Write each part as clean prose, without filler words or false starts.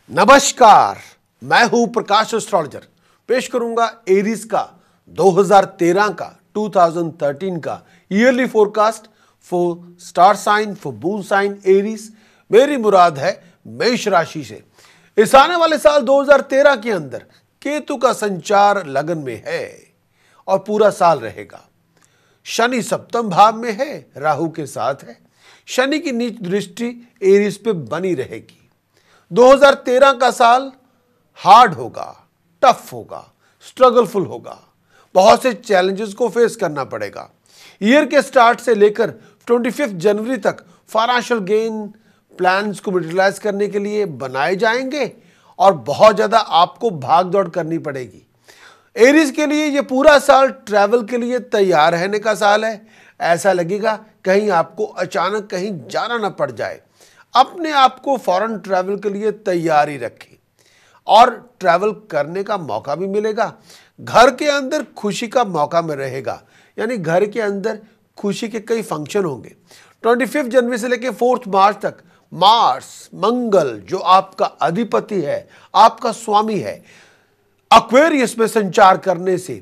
नमस्कार, मैं हूं प्रकाश एस्ट्रोलॉजर। पेश करूंगा एरीज का 2013 का early forecast for star sign, for moon sign Aries. मेरी मुराद है मेष राशि से। इस आने वाले साल 2013 के अंदर केतु का संचार लगन में है और पूरा साल रहेगा। शनि सप्तम भाव में है, राहु के साथ है। शनि की नीच दृष्टि एरीज पे बनी रहेगी। 2013 का साल हार्ड होगा, टफ होगा, स्ट्रगलफुल होगा। बहुत से चैलेंजेस को फेस करना पड़ेगा। ईयर के स्टार्ट से लेकर 25 जनवरी तक फाइनेंशियल गेन प्लान्स को मटेरियलाइज करने के लिए बनाए जाएंगे और बहुत ज़्यादा आपको भाग दौड़ करनी पड़ेगी। एरीज के लिए ये पूरा साल ट्रैवल के लिए तैयार रहने का साल है। ऐसा लगेगा कहीं आपको अचानक कहीं जाना ना पड़ जाए। अपने आप को फॉरेन ट्रैवल के लिए तैयारी रखें और ट्रैवल करने का मौका भी मिलेगा। घर के अंदर खुशी का मौका में रहेगा, यानी घर के अंदर खुशी के कई फंक्शन होंगे। 25 जनवरी से लेकर 4 मार्च तक मार्स, मंगल जो आपका अधिपति है, आपका स्वामी है, एक्वेरियस में संचार करने से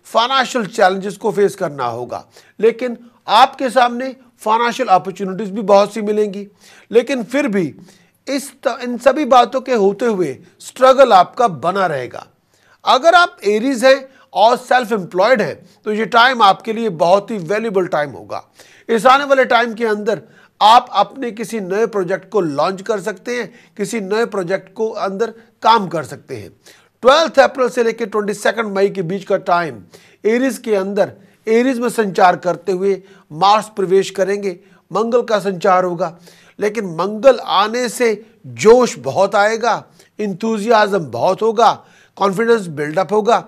फाइनेंशियल चैलेंजेस को फेस करना होगा। लेकिन आपके सामने फाइनेंशियल अपॉर्चुनिटीज भी बहुत सी मिलेंगी। लेकिन फिर भी इन सभी बातों के होते हुए स्ट्रगल आपका बना रहेगा। अगर आप एरीज हैं और सेल्फ एम्प्लॉयड हैं तो ये टाइम आपके लिए बहुत ही वैल्यूएबल टाइम होगा। इस आने वाले टाइम के अंदर आप अपने किसी नए प्रोजेक्ट को लॉन्च कर सकते हैं, किसी नए प्रोजेक्ट को अंदर काम कर सकते हैं। 12 अप्रैल से लेकर 22 मई के बीच का टाइम एरीज के अंदर एरीज में संचार करते हुए मार्स प्रवेश करेंगे। मंगल का संचार होगा, लेकिन मंगल आने से जोश बहुत आएगा, इंथुजियाज्म बहुत होगा, कॉन्फिडेंस बिल्डअप होगा।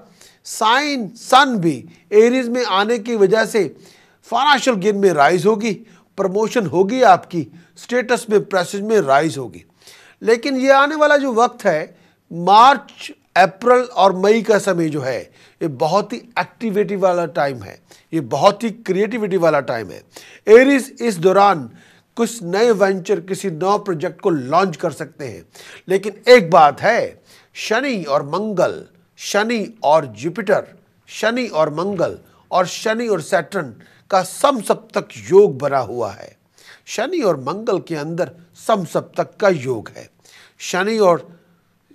सन भी एरीज में आने की वजह से फाइनेंशियल गेन में राइज होगी, प्रमोशन होगी, आपकी स्टेटस में प्रेस्टीज में राइज होगी। लेकिन ये आने वाला जो वक्त है मार्च, अप्रैल और मई का समय जो है ये बहुत ही एक्टिविटी वाला टाइम है, ये बहुत ही क्रिएटिविटी वाला टाइम है। एरीज इस दौरान कुछ नए वेंचर, किसी नए प्रोजेक्ट को लॉन्च कर सकते हैं। लेकिन एक बात है, शनि और मंगल, शनि और जुपिटर, शनि और मंगल और शनि और सैटर्न का समसप्तक योग बना हुआ है। शनि और मंगल के अंदर समसप्तक का योग है। शनि और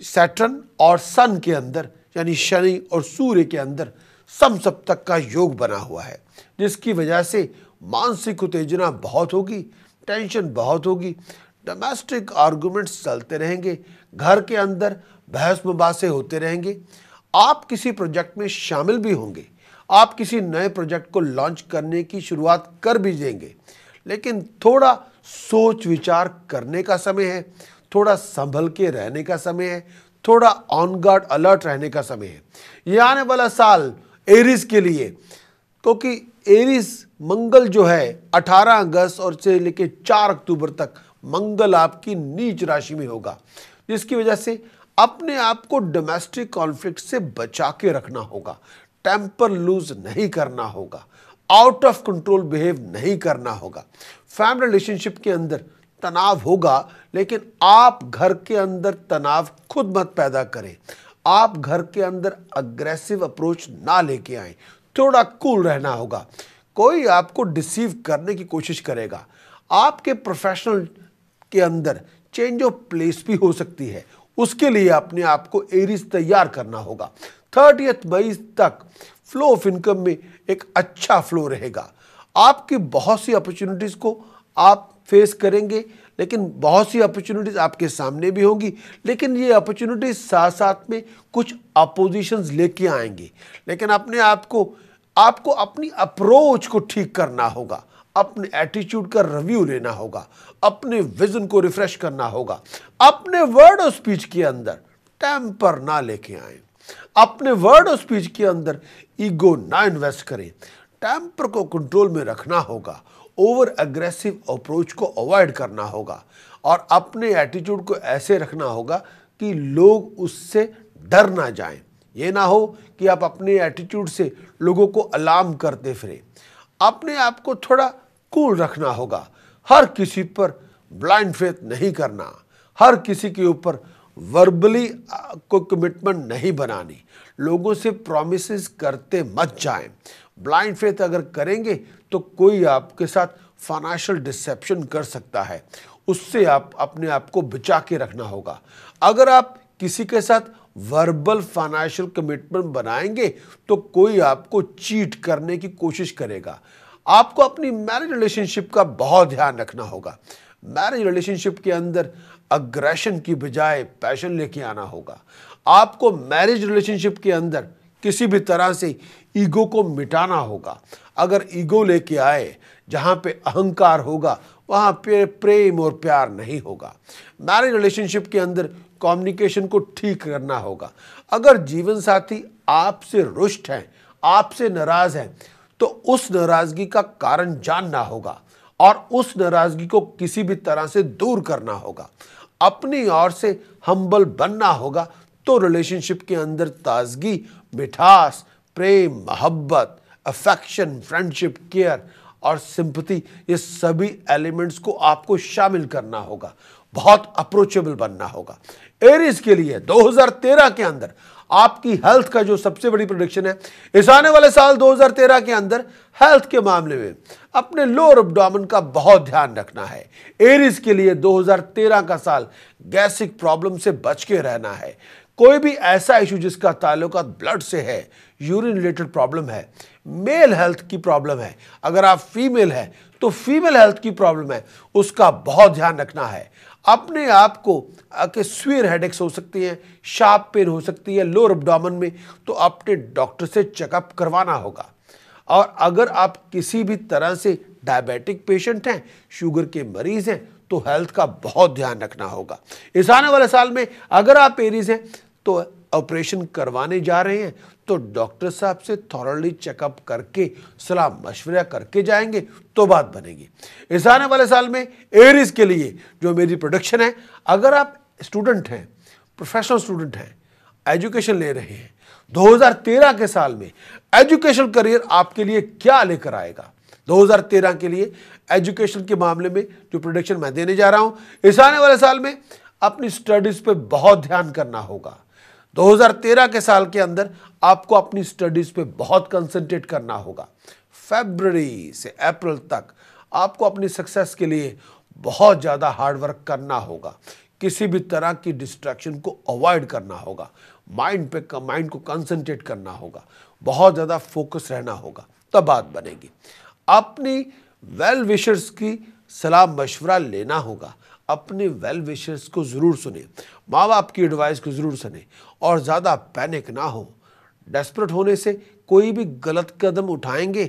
सैटर्न और सन के अंदर, यानी शनि और सूर्य के अंदर समसप्तक का योग बना हुआ है, जिसकी वजह से मानसिक उत्तेजना बहुत होगी, टेंशन बहुत होगी, डोमेस्टिक आर्गुमेंट्स चलते रहेंगे, घर के अंदर बहस मुबासे होते रहेंगे। आप किसी प्रोजेक्ट में शामिल भी होंगे, आप किसी नए प्रोजेक्ट को लॉन्च करने की शुरुआत कर भी देंगे। लेकिन थोड़ा सोच विचार करने का समय है, थोड़ा संभल के रहने का समय है, थोड़ा ऑन गार्ड अलर्ट रहने का समय है। ये आने वाला साल एरीज के लिए, क्योंकि एरीज मंगल जो है 18 अगस्त और से लेकर 4 अक्टूबर तक मंगल आपकी नीच राशि में होगा, जिसकी वजह से अपने आप को डोमेस्टिक कॉन्फ्लिक्ट से बचा के रखना होगा, टेम्पर लूज नहीं करना होगा, आउट ऑफ कंट्रोल बिहेव नहीं करना होगा। फैमिली रिलेशनशिप के अंदर तनाव होगा, लेकिन आप घर के अंदर तनाव खुद मत पैदा करें। आप घर के अंदर अग्रेसिव अप्रोच ना लेके आए, थोड़ा कूल रहना होगा। कोई आपको डिसीव करने की कोशिश करेगा। आपके प्रोफेशनल के अंदर चेंज ऑफ प्लेस भी हो सकती है, उसके लिए अपने आप को एरीज तैयार करना होगा। 30 मई तक फ्लो ऑफ इनकम में एक अच्छा फ्लो रहेगा। आपकी बहुत सी अपॉर्चुनिटीज को आप फेस करेंगे, लेकिन बहुत सी अपॉर्चुनिटीज आपके सामने भी होंगी। लेकिन ये अपॉर्चुनिटीज साथ साथ में कुछ अपोजिशंस लेके आएंगी। लेकिन अपने आप को आपको अपनी अप्रोच को ठीक करना होगा, अपने एटीट्यूड का रिव्यू लेना होगा, अपने विजन को रिफ्रेश करना होगा। अपने वर्ड ऑफ स्पीच के अंदर टेम्पर ना लेके आए, अपने वर्ड ऑफ स्पीच के अंदर ईगो ना इन्वेस्ट करें, टेम्पर को कंट्रोल में रखना होगा, ओवर एग्रेसिव अप्रोच को अवॉइड करना होगा और अपने एटीट्यूड को ऐसे रखना होगा कि लोग उससे डर ना जाएं। ये ना हो कि आप अपने एटीट्यूड से लोगों को अलार्म करते फिरें। अपने आप को थोड़ा कूल रखना होगा, हर किसी पर ब्लाइंड फेथ नहीं करना, हर किसी के ऊपर वर्बली को कमिटमेंट नहीं बनानी, लोगों से प्रॉमिसेस करते मत जाएं। ब्लाइंड फेथ अगर करेंगे तो कोई आपके साथ फाइनेंशियल डिसेप्शन कर सकता है, उससे आप अपने आप को बचा के रखना होगा। अगर आप किसी के साथ वर्बल फाइनेंशियल कमिटमेंट बनाएंगे तो कोई आपको चीट करने की कोशिश करेगा। आपको अपनी मैरिज रिलेशनशिप का बहुत ध्यान रखना होगा। मैरिज रिलेशनशिप के अंदर अग्रेशन की बजाय पैशन लेके आना होगा। आपको मैरिज रिलेशनशिप के अंदर किसी भी तरह से ईगो को मिटाना होगा। अगर ईगो लेके आए, जहां पे अहंकार होगा वहां पे प्रेम और प्यार नहीं होगा। मैरिज रिलेशनशिप के अंदर कम्युनिकेशन को ठीक करना होगा। अगर जीवन साथी आपसे रुष्ट है, आपसे नाराज है, तो उस नाराजगी का कारण जानना होगा और उस नाराजगी को किसी भी तरह से दूर करना होगा। अपनी ओर से हम्बल बनना होगा तो रिलेशनशिप के अंदर ताजगी, मिठास, प्रेम, मोहब्बत, अफेक्शन, फ्रेंडशिप, केयर और सिंपैथी, ये सभी एलिमेंट्स को आपको शामिल करना होगा। बहुत अप्रोचेबल बनना होगा। एरीज के लिए 2013 के अंदर आपकी हेल्थ का जो सबसे बड़ी प्रेडिक्शन है, इस आने वाले साल 2013 के अंदर हेल्थ के मामले में अपने लोअर एब्डोमेन का बहुत ध्यान रखना है। एरीज के लिए 2013 का साल गैस्ट्रिक प्रॉब्लम से बच के रहना है। कोई भी ऐसा इशू जिसका ताल्लुकात ब्लड से है, यूरिन रिलेटेड प्रॉब्लम है, मेल हेल्थ की प्रॉब्लम है, अगर आप फीमेल है तो फीमेल हेल्थ की प्रॉब्लम है, उसका बहुत ध्यान रखना है। अपने आप को के स्वीयर हेडेक्स हो सकती हैं, शार्प पेन हो सकती है लोअर एब्डोमेन में, तो अपने डॉक्टर से चेकअप करवाना होगा। और अगर आप किसी भी तरह से डायबिटिक पेशेंट हैं, शुगर के मरीज हैं, तो हेल्थ का बहुत ध्यान रखना होगा। इस आने वाले साल में अगर आप एरीज हैं तो ऑपरेशन करवाने जा रहे हैं तो डॉक्टर साहब से थॉरली चेकअप करके सलाह मशवरा करके जाएंगे तो बात बनेगी। इस आने वाले साल में एरीज के लिए जो मेरी प्रेडिक्शन है, अगर आप स्टूडेंट हैं, प्रोफेशनल स्टूडेंट हैं, एजुकेशन ले रहे हैं, 2013 के साल में एजुकेशन करियर आपके लिए क्या लेकर आएगा, 2013 के लिए एजुकेशन के मामले में जो प्रेडिक्शन मैं देने जा रहा हूं, इस आने वाले साल में अपनी स्टडीज पे बहुत ध्यान करना होगा। 2013 के साल के अंदर आपको अपनी स्टडीज पे बहुत कंसंट्रेट करना होगा। फरवरी से अप्रैल तक आपको अपनी सक्सेस के लिए बहुत ज़्यादा हार्डवर्क करना होगा। किसी भी तरह की डिस्ट्रैक्शन को अवॉइड करना होगा। माइंड को कंसंट्रेट करना होगा, बहुत ज़्यादा फोकस रहना होगा, तब बात बनेगी। अपनी वेल विशर्स की सलाह मशवरा लेना होगा। अपने वेल विशर्स को ज़रूर सुने, माँ बाप की एडवाइस को ज़रूर सुने और ज़्यादा पैनिक ना हो। डेस्परेट होने से कोई भी गलत कदम उठाएंगे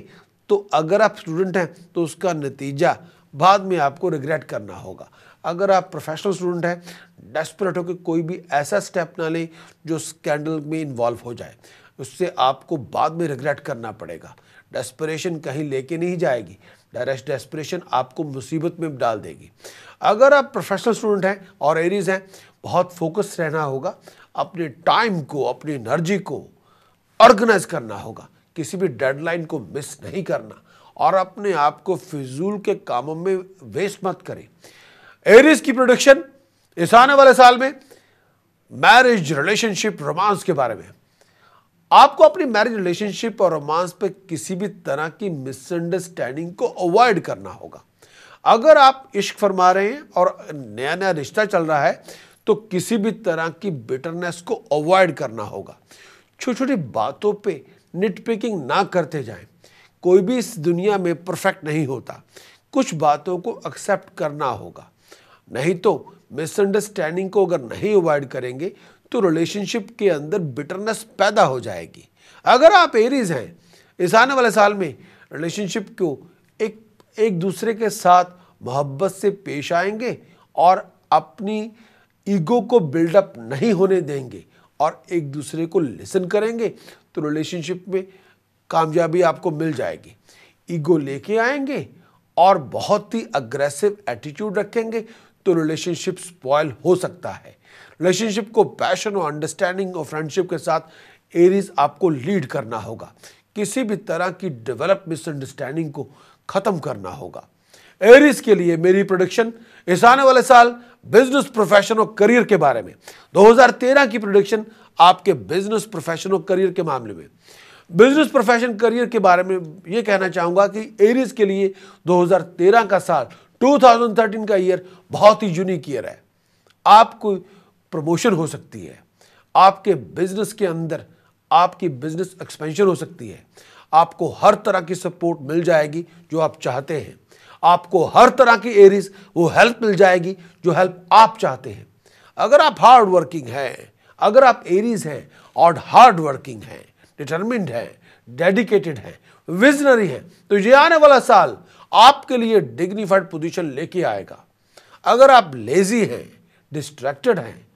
तो अगर आप स्टूडेंट हैं तो उसका नतीजा बाद में आपको रिग्रेट करना होगा। अगर आप प्रोफेशनल स्टूडेंट हैं, डेस्परेट होकर कोई भी ऐसा स्टेप ना लें जो स्कैंडल में इन्वॉल्व हो जाए, उससे आपको बाद में रिग्रेट करना पड़ेगा। डेस्परेशन कहीं लेके नहीं जाएगी, डायरेक्ट डेस्परेशन आपको मुसीबत में डाल देगी। अगर आप प्रोफेशनल स्टूडेंट हैं और एरीज हैं, बहुत फोकस रहना होगा। अपने टाइम को, अपनी एनर्जी को ऑर्गेनाइज करना होगा। किसी भी डेडलाइन को मिस नहीं करना और अपने आप को फिजूल के कामों में वेस्ट मत करें। एरीज की प्रेडिक्शन इस आने वाले साल में मैरिज, रिलेशनशिप, रोमांस के बारे में। आपको अपनी मैरिज रिलेशनशिप और रोमांस पे किसी भी तरह की मिसअंडरस्टैंडिंग को अवॉइड करना होगा। अगर आप इश्क फरमा रहे हैं और नया नया रिश्ता चल रहा है तो किसी भी तरह की बिटरनेस को अवॉइड करना होगा। छोटी छोटी बातों पे निटपिकिंग ना करते जाएं। कोई भी इस दुनिया में परफेक्ट नहीं होता। कुछ बातों को एक्सेप्ट करना होगा, नहीं तो मिसअंडरस्टैंडिंग को अगर नहीं अवॉइड करेंगे तो रिलेशनशिप के अंदर बिटरनेस पैदा हो जाएगी। अगर आप एरीज हैं, इस आने वाले साल में रिलेशनशिप को एक दूसरे के साथ मोहब्बत से पेश आएंगे और अपनी ईगो को बिल्डअप नहीं होने देंगे और एक दूसरे को लिसन करेंगे तो रिलेशनशिप में कामयाबी आपको मिल जाएगी। ईगो लेके आएंगे और बहुत ही अग्रेसिव एटीट्यूड रखेंगे तो रिलेशनशिप स्पॉइल हो सकता है। रिलेशनशिप को पैशन और अंडरस्टैंडिंग और फ्रेंडशिप के साथ एरीज आपको लीड करना होगा। किसी भी तरह की डेवलप मिसअंडरस्टैंडिंग को खत्म करना होगा। एरीज के लिए मेरी प्रेडिक्शन इस आने वाले साल बिजनेस, प्रोफेशन और करियर के बारे में, 2013 की प्रेडिक्शन आपके बिजनेस, प्रोफेशन और करियर के मामले में। बिजनेस, प्रोफेशन, करियर के बारे में यह कहना चाहूंगा कि एरीज के लिए 2013 का साल, 2013 का ईयर बहुत ही यूनिक ईयर है। आपको प्रमोशन हो सकती है, आपके बिजनेस के अंदर आपकी बिजनेस एक्सपेंशन हो सकती है, आपको हर तरह की सपोर्ट मिल जाएगी जो आप चाहते हैं, आपको हर तरह की एरीज वो हेल्प मिल जाएगी जो हेल्प आप चाहते हैं। अगर आप हार्ड वर्किंग हैं, अगर आप एरीज हैं और हार्ड वर्किंग हैं, डिटरमिन्ड हैं, डेडिकेटेड हैं, विजनरी हैं, तो ये आने वाला साल आपके लिए डिग्निफाइड पोजीशन लेके आएगा। अगर आप लेजी हैं, डिस्ट्रैक्टेड हैं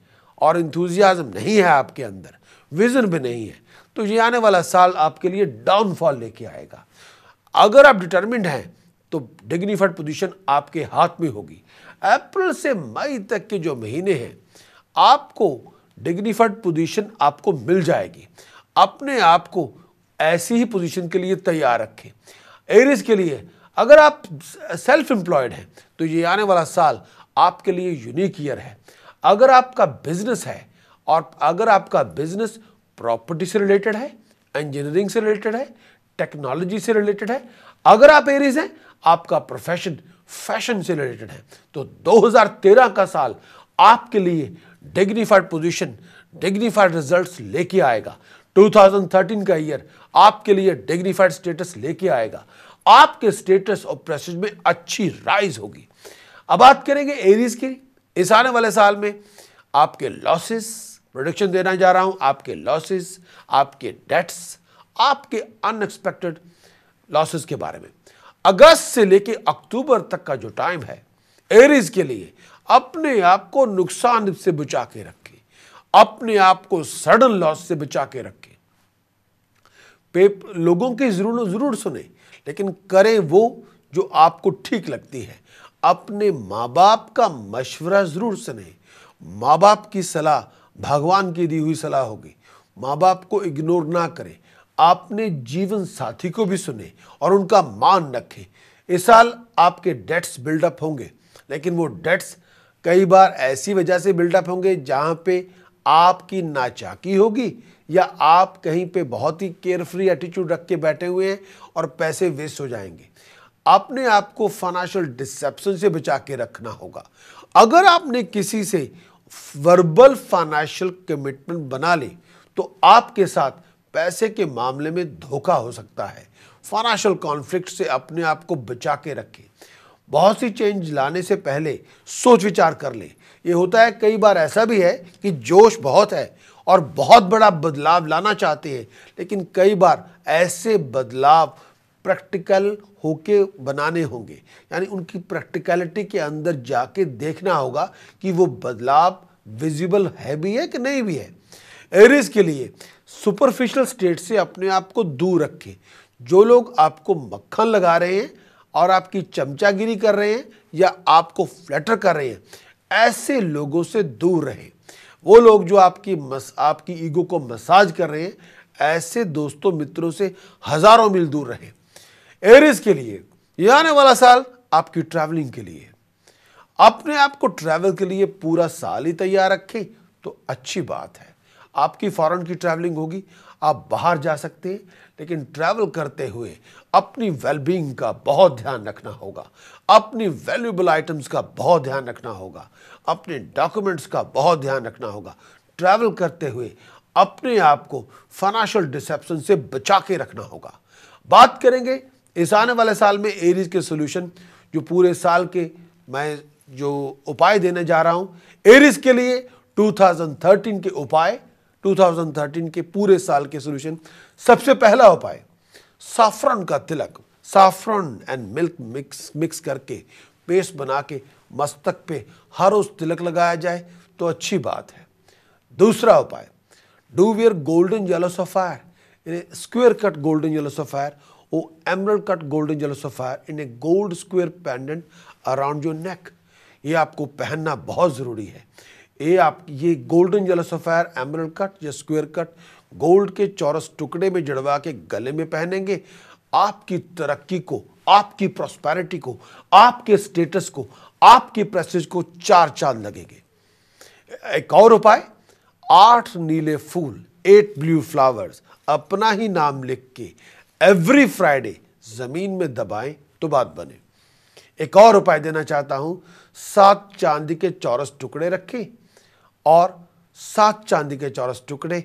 और इंथुजियाज्म नहीं है आपके अंदर, विजन भी नहीं है, तो ये आने वाला साल आपके लिए डाउनफॉल लेके आएगा। अगर आप डिटरमिन्ड हैं तो डिग्निफाइड पोजीशन आपके हाथ में होगी। अप्रैल से मई तक के जो महीने हैं, आपको डिग्निफाइड पोजीशन आपको मिल जाएगी। अपने आप को ऐसी ही पोजीशन के लिए तैयार रखें। एरीज के लिए अगर आप सेल्फ एम्प्लॉयड हैं तो ये आने वाला साल आपके लिए यूनिक ईयर है। अगर आपका बिजनेस है और अगर आपका बिजनेस प्रॉपर्टी से रिलेटेड है, इंजीनियरिंग से रिलेटेड है, टेक्नोलॉजी से रिलेटेड है, अगर आप एरीज हैं, आपका प्रोफेशन फैशन से रिलेटेड है, तो 2013 का साल आपके लिए डिग्निफाइड पोजीशन, डिग्निफाइड रिजल्ट्स लेके आएगा। 2013 का ईयर आपके लिए डिग्निफाइड स्टेटस लेके आएगा। आपके स्टेटस और प्रेस्टीज में अच्छी राइज होगी। अब बात करेंगे एरीज की। इस आने वाले साल में आपके लॉसेस, प्रोडिक्शन देना जा रहा हूं, आपके लॉसेस, आपके डेट्स, आपके अनएक्सपेक्टेड लॉसेस के बारे में। अगस्त से लेके अक्टूबर तक का जो टाइम है एरीज के लिए, अपने आप को नुकसान से बचा के रखें, अपने आप को सडन लॉस से बचा के रखें। लोगों की जरूर सुने, लेकिन करें वो जो आपको ठीक लगती है। अपने माँ बाप का मशवरा जरूर सुने। माँ बाप की सलाह भगवान की दी हुई सलाह होगी। माँ बाप को इग्नोर ना करें। अपने जीवन साथी को भी सुने और उनका मान रखें। इस साल आपके डेट्स बिल्डअप होंगे, लेकिन वो डेट्स कई बार ऐसी वजह से बिल्डअप होंगे जहां पे आपकी नाचाकी होगी या आप कहीं पे बहुत ही केयरफ्री एटीट्यूड रख के बैठे हुए हैं और पैसे वेस्ट हो जाएंगे। अपने आप को फाइनेंशियल डिसेप्शन से बचा के रखना होगा। अगर आपने किसी से वर्बल फाइनेंशियल कमिटमेंट बना ली तो आपके साथ पैसे के मामले में धोखा हो सकता है। फाइनेंशियल कॉन्फ्लिक्ट से अपने आप को बचा के रखें। बहुत सी चेंज लाने से पहले सोच विचार कर ले। ये होता है कई बार ऐसा भी है कि जोश बहुत है और बहुत बड़ा बदलाव लाना चाहते हैं, लेकिन कई बार ऐसे बदलाव प्रैक्टिकल होके बनाने होंगे, यानी उनकी प्रैक्टिकलिटी के अंदर जाके देखना होगा कि वो बदलाव विजिबल है भी है कि नहीं भी है। एरीज के लिए सुपरफिशियल स्टेट से अपने आप को दूर रखें। जो लोग आपको मक्खन लगा रहे हैं और आपकी चमचागिरी कर रहे हैं या आपको फ्लैटर कर रहे हैं, ऐसे लोगों से दूर रहें। वो लोग जो आपकी ईगो को मसाज कर रहे हैं, ऐसे दोस्तों मित्रों से हजारों मील दूर रहें। एरीज के लिए ये आने वाला साल आपकी ट्रैवलिंग के लिए। अपने आप को ट्रैवल के लिए पूरा साल ही तैयार रखें तो अच्छी बात है। आपकी फॉरेन की ट्रैवलिंग होगी, आप बाहर जा सकते हैं, लेकिन ट्रैवल करते हुए अपनी वेलबींग का बहुत ध्यान रखना होगा। अपनी वैल्यूएबल आइटम्स का बहुत ध्यान रखना होगा। अपने डॉक्यूमेंट्स का बहुत ध्यान रखना होगा। ट्रैवल करते हुए अपने आप को फाइनेंशियल डिसेप्शन से बचा के रखना होगा। बात करेंगे इस आने वाले साल में एरीज के सॉल्यूशन, जो पूरे साल के मैं जो उपाय देने जा रहा हूं एरीज के लिए 2013 के उपाय, 2013 के पूरे साल के सॉल्यूशन। सबसे पहला उपाय, साफ्रन का तिलक, साफ्रन एंड मिल्क मिक्स करके पेस्ट बना के मस्तक पे हर रोज तिलक लगाया जाए तो अच्छी बात है। दूसरा उपाय, do wear golden yellow sapphire in A square cut golden yellow sapphire or emerald cut golden yellow sapphire in a gold square pendant around your neck। ये आपको पहनना बहुत जरूरी है। ये golden yellow sapphire, emerald cut या square cut gold के चौरस टुकड़े में जड़वा के गले में पहनेंगे, आपकी तरक्की को आपकी प्रॉस्पेरिटी को, आपके स्टेटस को, आपके प्रेस्टीज को 4 चांद लगेंगे। एक और उपाय, 8 नीले फूल, 8 ब्लू फ्लावर्स, अपना ही नाम लिख के एवरी फ्राइडे जमीन में दबाएं तो बात बने। एक और उपाय देना चाहता हूं, 7 चांदी के चौरस टुकड़े रखें और 7 चांदी के चौरस टुकड़े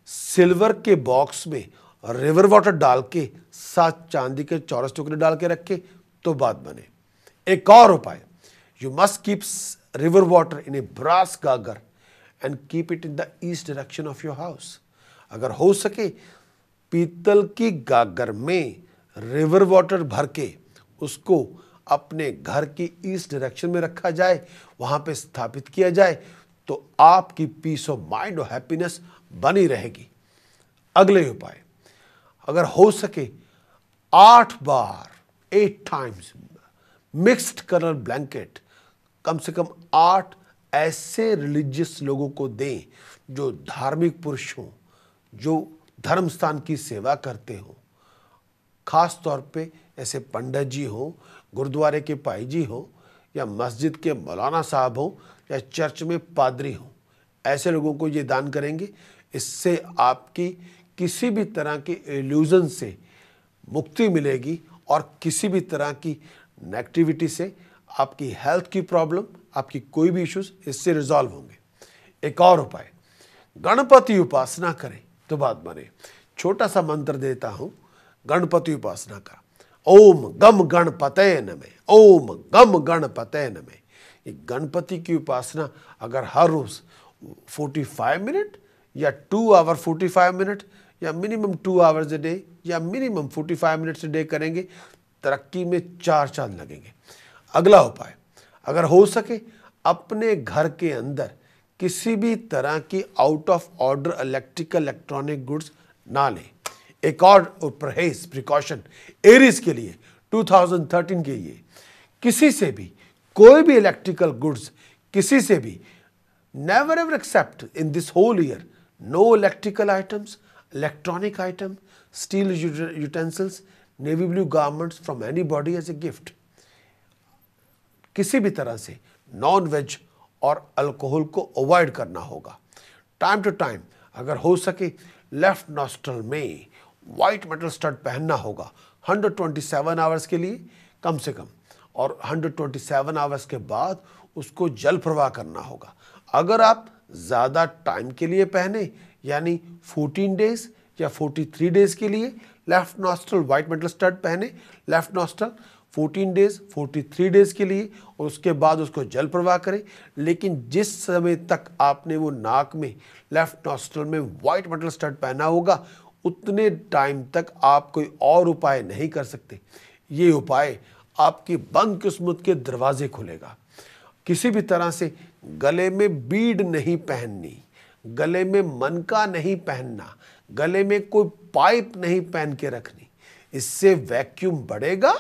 सिल्वर के बॉक्स में रिवर वाटर डाल के 7 चांदी के चौरस टुकड़े डाल के रखें तो बात बने। एक और उपाय, you must keep river water in a brass gagar and keep it in the east direction of your house. अगर हो सके पीतल की गागर में रिवर वाटर भर के उसको अपने घर की ईस्ट डायरेक्शन में रखा जाए, वहां पे स्थापित किया जाए, तो आपकी पीस ऑफ माइंड और हैप्पीनेस बनी रहेगी। अगले उपाय, अगर हो सके 8 बार 8 टाइम्स मिक्स्ड कलर ब्लैंकेट कम से कम 8 ऐसे रिलीजियस लोगों को दें जो धार्मिक पुरुष हों, जो धर्म स्थान की सेवा करते हों, खास तौर पे ऐसे पंडित जी हों, गुरुद्वारे के पाई जी हों, या मस्जिद के मौलाना साहब हों, या चर्च में पादरी हों, ऐसे लोगों को ये दान करेंगे। इससे आपकी किसी भी तरह की इल्यूजन से मुक्ति मिलेगी और किसी भी तरह की नेगेटिविटी से आपकी हेल्थ की प्रॉब्लम, आपकी कोई भी इश्यूज इससे रिजॉल्व होंगे। एक और उपाय, गणपति उपासना करें तो बात बने। छोटा सा मंत्र देता हूं गणपति उपासना का, ओम गम गणपतये नमः, ओम गम गणपतये नमः। ये गणपति की उपासना अगर हर रोज 45 मिनट या 2 आवर 45 मिनट या मिनिमम 2 आवर्स ए डे या मिनिमम 45 मिनट्स ए डे करेंगे, तरक्की में 4 चांद लगेंगे। अगला उपाय, अगर हो सके अपने घर के अंदर किसी भी तरह की out of order electrical electronic goods ना लें। एक और परहेज प्रिकॉशन एरीज के लिए 2013 के लिए, किसी से भी कोई भी इलेक्ट्रिकल गुड्स किसी से भी never ever accept in this whole year, no electrical items, electronic item, steel utensils, navy blue garments from anybody as a gift. किसी भी तरह से नॉन वेज और अल्कोहल को अवॉइड करना होगा। टाइम टू टाइम अगर हो सके लेफ्ट नॉस्ट्रल में वाइट मेटल स्टड पहनना होगा 127 आवर्स के लिए कम से कम, और 127 आवर्स के बाद उसको जल प्रवाह करना होगा। अगर आप ज़्यादा टाइम के लिए पहने यानी 14 डेज या 43 डेज के लिए left nostril white metal stud पहने, लेफ्ट नॉस्ट्रल 14 डेज 43 डेज के लिए, और उसके बाद उसको जल प्रवाह करें। लेकिन जिस समय तक आपने वो नाक में लेफ्ट नॉस्ट्रल में वाइट मेटल स्टड पहना होगा उतने टाइम तक आप कोई और उपाय नहीं कर सकते। ये उपाय आपकी बंद किस्मत के दरवाजे खोलेगा। किसी भी तरह से गले में बीड नहीं पहननी, गले में मनका नहीं पहनना, गले में कोई पाइप नहीं पहन के रखनी। इससे वैक्यूम बढ़ेगा,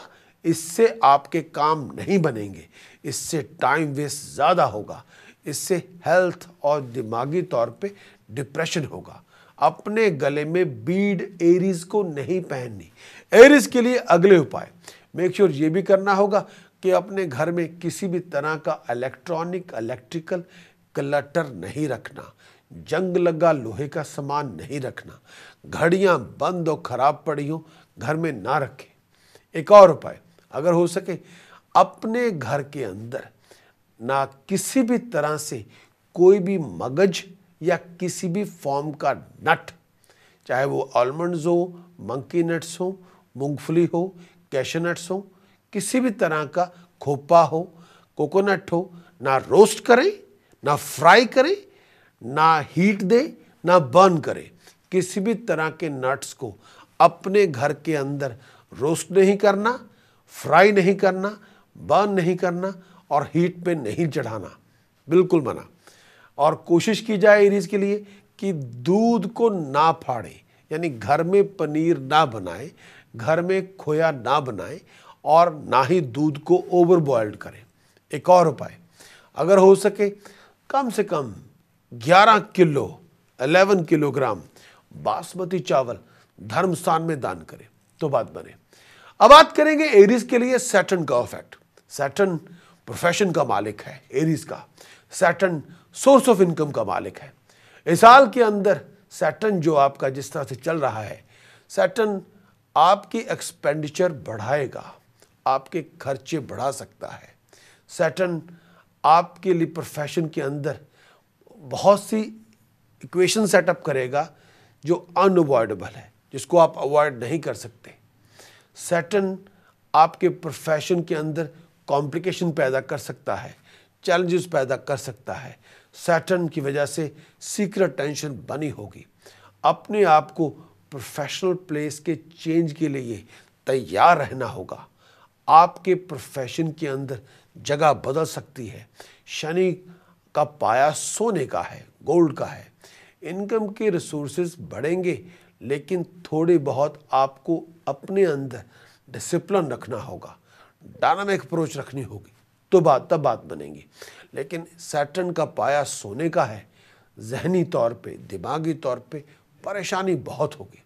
इससे आपके काम नहीं बनेंगे, इससे टाइम वेस्ट ज़्यादा होगा, इससे हेल्थ और दिमागी तौर पे डिप्रेशन होगा। अपने गले में बीड एरीज को नहीं पहननी। एरीज के लिए अगले उपाय, मेक श्योर ये भी करना होगा कि अपने घर में किसी भी तरह का इलेक्ट्रॉनिक इलेक्ट्रिकल क्लटर नहीं रखना, जंग लगा लोहे का सामान नहीं रखना, घड़ियां बंद और खराब पड़ी हो घर में ना रखें। एक और उपाय, अगर हो सके अपने घर के अंदर ना किसी भी तरह से कोई भी मगज या किसी भी फॉर्म का नट, चाहे वो आलमंड्स हो, मंकी नट्स हो, मूंगफली हो, कैशनट्स हो, किसी भी तरह का खोपा हो, कोकोनट हो, ना रोस्ट करें, ना फ्राई करें, ना हीट दे, ना बर्न करें। किसी भी तरह के नट्स को अपने घर के अंदर रोस्ट नहीं करना, फ्राई नहीं करना, बर्न नहीं करना और हीट पे नहीं चढ़ाना, बिल्कुल मना। और कोशिश की जाए एरीज के लिए कि दूध को ना फाड़े, यानी घर में पनीर ना बनाए, घर में खोया ना बनाए और ना ही दूध को ओवर बॉइल्ड करें। एक और उपाय, अगर हो सके कम से कम 11 किलोग्राम बासमती चावल धर्म स्थान में दान करें तो बात बने। अब बात करेंगे एरीज के लिए सैटर्न का इफेक्ट। सैटर्न प्रोफेशन का मालिक है एरीज का, सैटर्न सोर्स ऑफ इनकम का मालिक है। इस साल के अंदर सैटर्न जो आपका जिस तरह से चल रहा है, सैटर्न आपकी एक्सपेंडिचर बढ़ाएगा, आपके खर्चे बढ़ा सकता है। सैटर्न आपके लिए प्रोफेशन के अंदर बहुत सी इक्वेशन सेटअप करेगा जो अनअवॉइडेबल है, जिसको आप अवॉइड नहीं कर सकते। सैटर्न आपके प्रोफेशन के अंदर कॉम्प्लिकेशन पैदा कर सकता है, चैलेंजेस पैदा कर सकता है। सैटर्न की वजह से सीक्रेट टेंशन बनी होगी। अपने आप को प्रोफेशनल प्लेस के चेंज के लिए तैयार रहना होगा। आपके प्रोफेशन के अंदर जगह बदल सकती है। शनि का पाया सोने का है, गोल्ड का है। इनकम के रिसोर्सेज बढ़ेंगे, लेकिन थोड़ी बहुत आपको अपने अंदर डिसिप्लिन रखना होगा, डायनामिक अप्रोच रखनी होगी, तो तब बात बनेगी। लेकिन सैटर्न का पाया सोने का है, जहनी तौर पे, दिमागी तौर पे परेशानी बहुत होगी।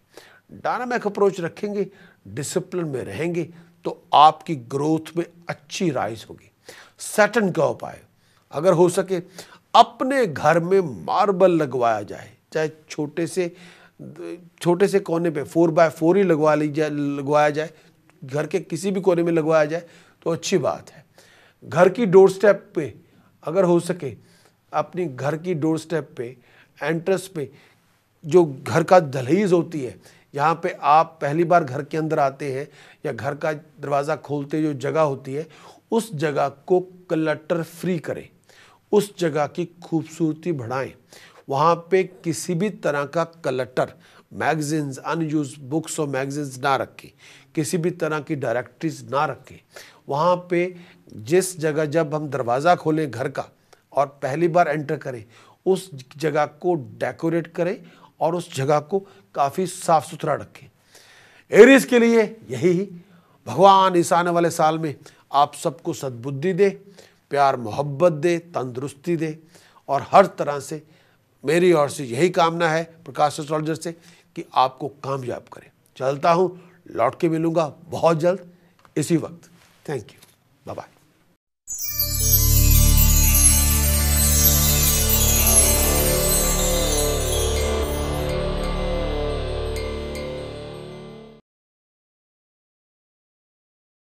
डायनामिक अप्रोच रखेंगे, डिसिप्लिन में रहेंगे, तो आपकी ग्रोथ में अच्छी राइज होगी। सैटर्न का उपाय, अगर हो सके अपने घर में मार्बल लगवाया जाए, चाहे छोटे से कोने पे 4x4 ही लगवाया जाए, घर के किसी भी कोने में लगवाया जाए तो अच्छी बात है। घर की डोर स्टेप पे अगर हो सके, अपनी घर की डोर स्टेप पे, एंट्रेंस पे, जो घर का दहलीज होती है, यहाँ पे आप पहली बार घर के अंदर आते हैं या घर का दरवाज़ा खोलते जो जगह होती है, उस जगह को क्लटर फ्री करें, उस जगह की खूबसूरती बढ़ाएं। वहाँ पे किसी भी तरह का क्लटर, मैगजीन्स, अनयूज बुक्स और मैगजीन्स ना रखें, किसी भी तरह की डायरेक्टरीज ना रखें। वहाँ पे जिस जगह जब हम दरवाज़ा खोलें घर का और पहली बार एंटर करें, उस जगह को डेकोरेट करें और उस जगह को काफ़ी साफ सुथरा रखें। एरीज के लिए यही भगवान इस आने वाले साल में आप सबको सद्बुद्धि दे, प्यार मोहब्बत दे, तंदुरुस्ती दे, और हर तरह से मेरी ओर से यही कामना है प्रकाश एस्ट्रोलॉजर से कि आपको कामयाब करें। चलता हूँ, लौट के मिलूँगा बहुत जल्द इसी वक्त। Thank you, bye bye.